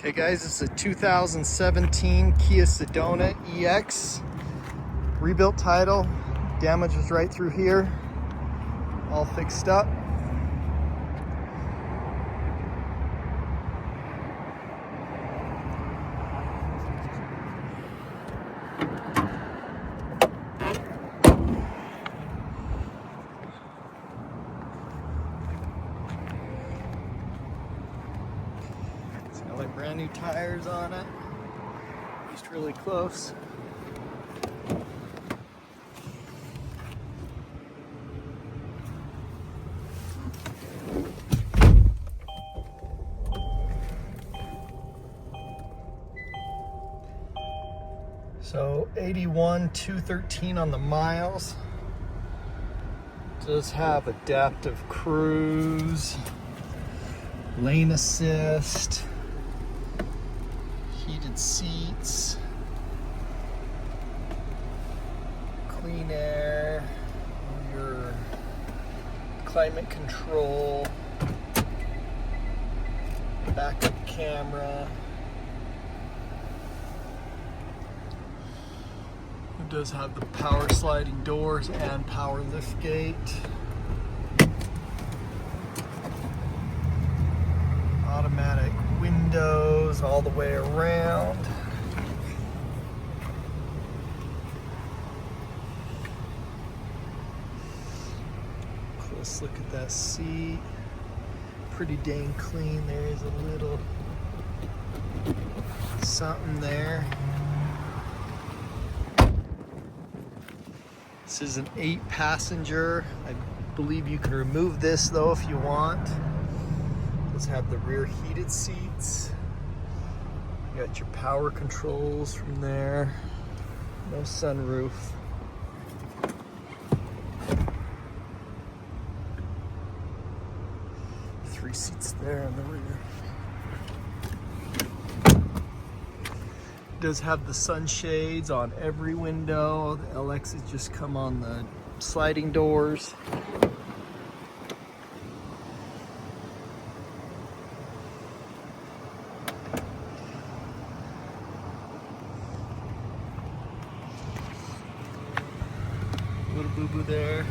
Okay guys, it's a 2017 Kia Sedona EX. Rebuilt title, damage was right through here, all fixed up. It's got like brand new tires on it, just really close. So 81,213 on the miles. Does have adaptive cruise, lane assist, heated seats, clean air, your climate control, backup camera. It does have the power sliding doors and power lift gate. Automatic windows all the way around. Close look at that seat. Pretty dang clean. There is a little something there. This is an 8-passenger. I believe you can remove this though if you want. Does have the rear heated seats. You got your power controls from there. No sunroof. Three seats there in the rear. Does have the sunshades on every window. The LXs just come on the sliding doors. Little boo-boo there.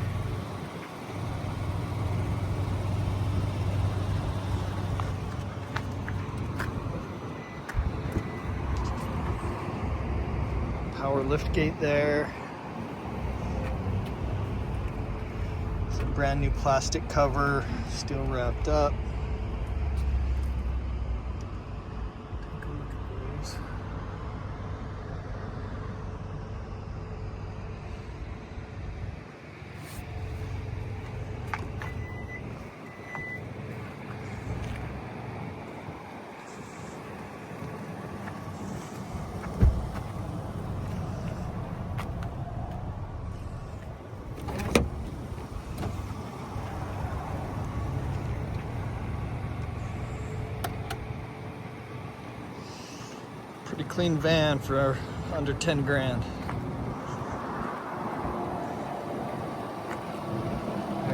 Power lift gate there. Some brand new plastic cover, still wrapped up. Take a look at those. Pretty clean van for under 10 grand.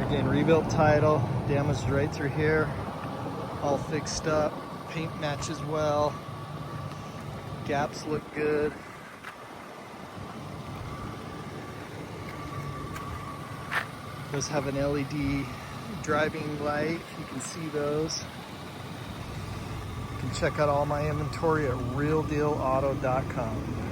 Again, rebuilt title, damaged right through here, all fixed up, paint matches well, gaps look good. Does have an LED driving light, you can see those. You can check out all my inventory at realdealauto.com.